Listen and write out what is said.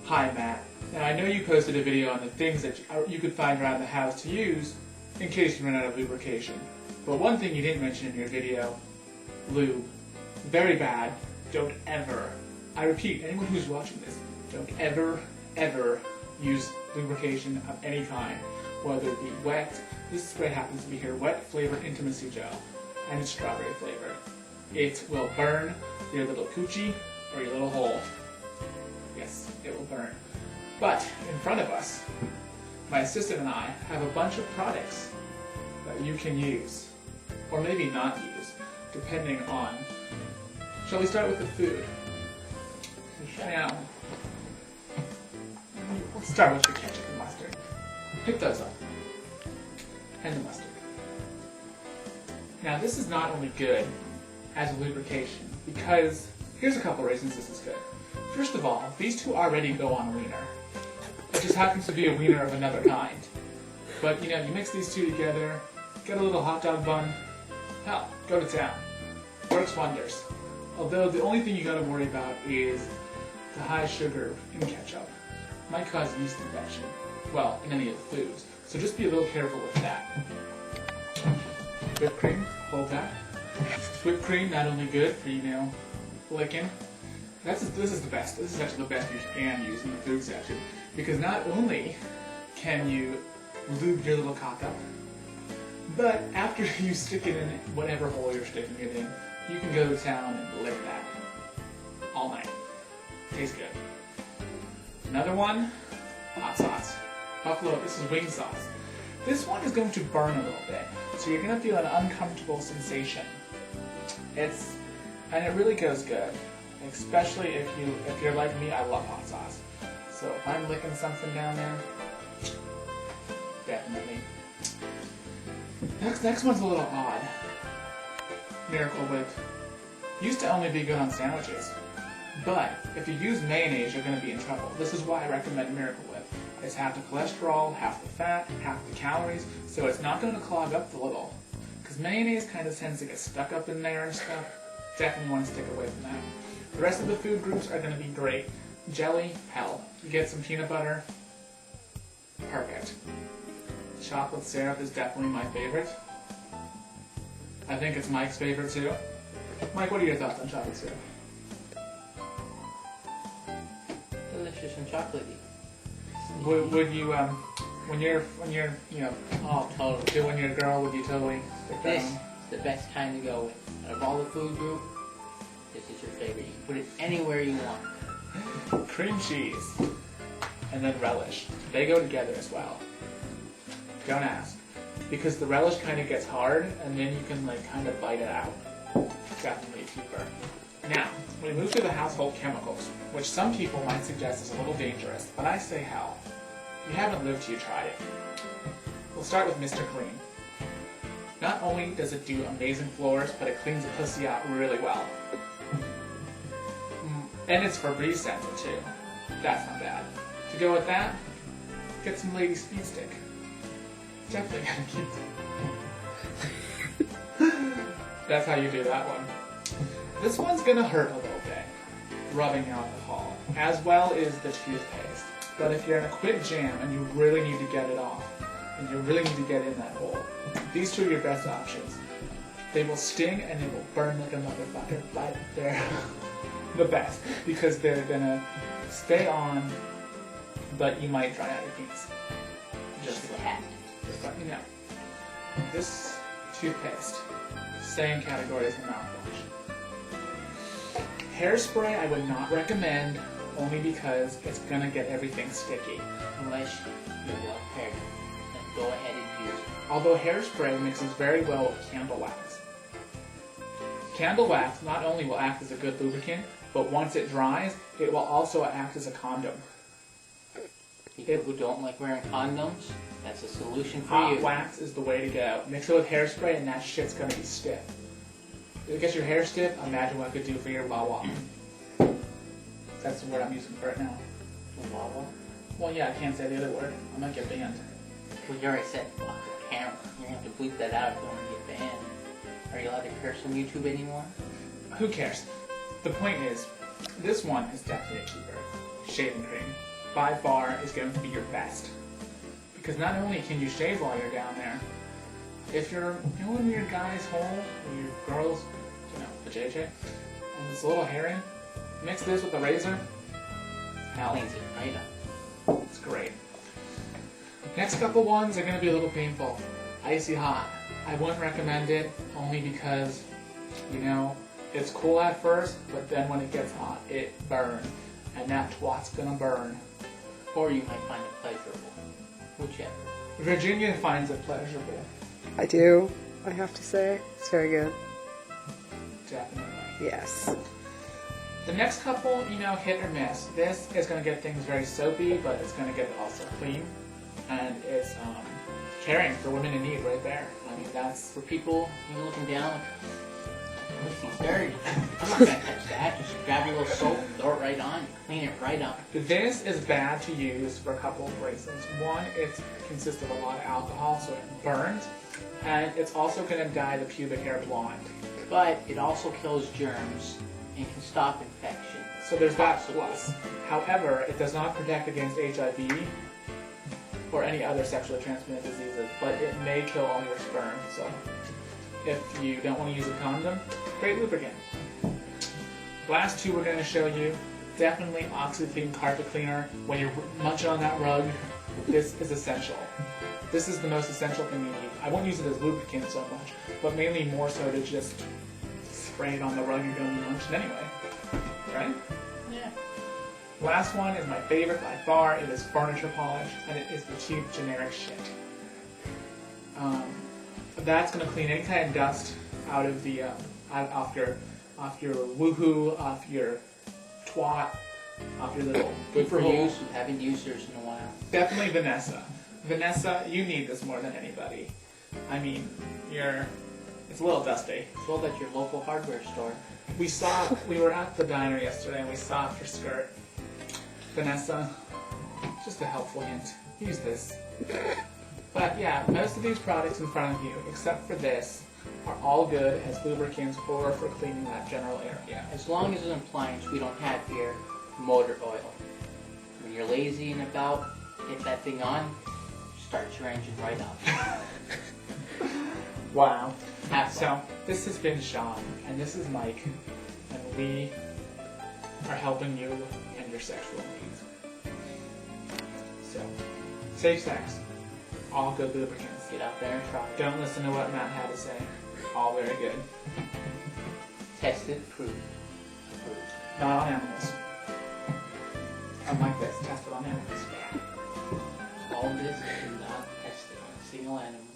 Hi Matt. Now I know you posted a video on the things that you could find around the house to use in case you run out of lubrication. But one thing you didn't mention in your video, lube. Very bad. Don't ever, I repeat, anyone who's watching this, don't ever use lubrication of any kind, whether it be wet, this spray happens to be here, wet flavored intimacy gel, and it's strawberry flavored. It will burn your little coochie or your little hole. Yes, it will burn. But in front of us, my assistant and I have a bunch of products that you can use, or maybe not use, depending on. Shall we start with the food? Now, let's start with the ketchup and mustard. Pick those up. And the mustard. Now this is not only good as a lubrication, because here's a couple reasons this is good. First of all, these two already go on a wiener. It just happens to be a wiener of another kind. But you know, you mix these two together, get a little hot dog bun, hell, go to town. Works wonders. Although the only thing you gotta worry about is the high sugar in ketchup. Might cause yeast infection. Well, in any of the foods. So just be a little careful with that. Whipped cream, hold that. Whipped cream, not only good for, you know, licking. This is the best. This is actually the best you can use in the food section. Because not only can you lube your little cock up, but after you stick it in whatever hole you're sticking it in, you can go to town and lick that. All night. Tastes good. Another one, hot sauce. Buffalo, this is wing sauce. This one is going to burn a little bit, so you're going to feel an uncomfortable sensation. And it really goes good, especially if you're like me. I love hot sauce. So if I'm licking something down there, definitely. Next one's a little odd. Miracle Whip. Used to only be good on sandwiches, but if you use mayonnaise, you're going to be in trouble. This is why I recommend Miracle Whip. It's half the cholesterol, half the fat, half the calories, so it's not going to clog up the little. Because mayonnaise kind of tends to get stuck up in there and stuff. Definitely want to stick away from that. The rest of the food groups are going to be great. Jelly, hell. You get some peanut butter, perfect. Chocolate syrup is definitely my favorite. I think it's Mike's favorite too. Mike, what are your thoughts on chocolate syrup? Delicious and chocolatey. Would you when you're you know, Oh, totally. when you're a girl, would you totally stick that This on? is the best kind to go with. Out of all the food group, this is your favorite. You can put it anywhere you want. Cream cheese and then relish. They go together as well. Don't ask. Because the relish kind of gets hard and then you can like kind of bite it out. Definitely a keeper. Now, we move to the household chemicals, which some people might suggest is a little dangerous, but I say hell. You haven't lived till you tried it. We'll start with Mr. Clean. Not only does it do amazing floors, but it cleans the pussy out really well. And it's Febreze scented too. That's not bad. To go with that, get some Lady Speed Stick. Definitely gonna keep it. That's how you do that one. This one's gonna hurt a little bit, rubbing alcohol, as well as the toothpaste. But if you're in a quick jam and you really need to get it off, and you really need to get in that hole, these two are your best options. They will sting and they will burn like a motherfucker, but they're the best because they're gonna stay on, but you might dry out your penis. Just let you know. This toothpaste, same category as the mouthwash. Hairspray I would not recommend, only because it's gonna get everything sticky. Unless you love hair, then go ahead and use it. Although hairspray mixes very well with candle wax. Candle wax not only will act as a good lubricant, but once it dries, it will also act as a condom. People who don't like wearing condoms, that's a solution for Hot you. wax is the way to go. Mix it with hairspray and that shit's gonna be stiff. If it gets your hair stiff, imagine what it could do for your wawa. That's the word I'm using for it now. Wawa? Well, yeah, I can't say the other word. I might get banned. Well, you already said fuck the camera. You're gonna have to bleep that out if you want to get banned. Are you allowed to curse on YouTube anymore? Who cares? The point is, this one is definitely a keeper. Shaving cream. by far is going to be your best. Because not only can you shave while you're down there, if you're in your guy's hole, or your girl's, the JJ, and it's a little hairy, mix this with the razor, Cleans it right up. it's great. Next couple ones are going to be a little painful. Icy hot. I wouldn't recommend it, only because, it's cool at first, but then when it gets hot, it burns. And that twat's gonna burn. Or you might find it pleasurable. Whichever. Virginia finds it pleasurable. I do, I have to say. It's very good. Definitely. Yes. The next couple, hit or miss. This is gonna get things very soapy, but it's gonna get it also clean. And it's caring for women in need right there. I mean, that's For people, you're looking down, she's dirty. I'm not gonna touch that. Just grab a little soap, throw it right on, clean it right up. This is bad to use for a couple of reasons. One, it consists of a lot of alcohol, so it burns, and it's also going to dye the pubic hair blonde. But it also kills germs and can stop infection. So there's that plus. However, it does not protect against HIV or any other sexually transmitted diseases, but it may kill all your sperm. So if you don't want to use a condom, great lubricant. Last two we're going to show you. Definitely OxiClean carpet cleaner. When you're munching on that rug, this is essential. This is the most essential thing you need. I won't use it as lubricant so much, but mainly more so to just spray it on the rug you're going to be munching anyway. Right? Yeah. Last one is my favorite by far. It is furniture polish, and it is the cheap generic shit. That's going to clean any kind of dust out of the off your woohoo, off your twat, off your little Good for hole. use. We haven't used hers in a while. Definitely Vanessa. Vanessa, you need this more than anybody. I mean, it's a little dusty. Sold at your local hardware store. We were at the diner yesterday and we saw your skirt. Vanessa, just a helpful hint. Use this. But yeah, most of these products in front of you, except for this, are all good as lubricants or for cleaning that general area. As long as it's an appliance we don't have here, motor oil. When you're lazy and about, hit that thing on, start your engine right up. Wow. Have fun. So, this has been Shawn, and this is Mike, and we are helping you and your sexual needs. So, safe sex. All good lubricants. Get out there and try it. Don't listen to what Matt had to say. All very good. Tested, proved. Not on animals. Unlike this, tested on animals. All this is not tested on a single animal.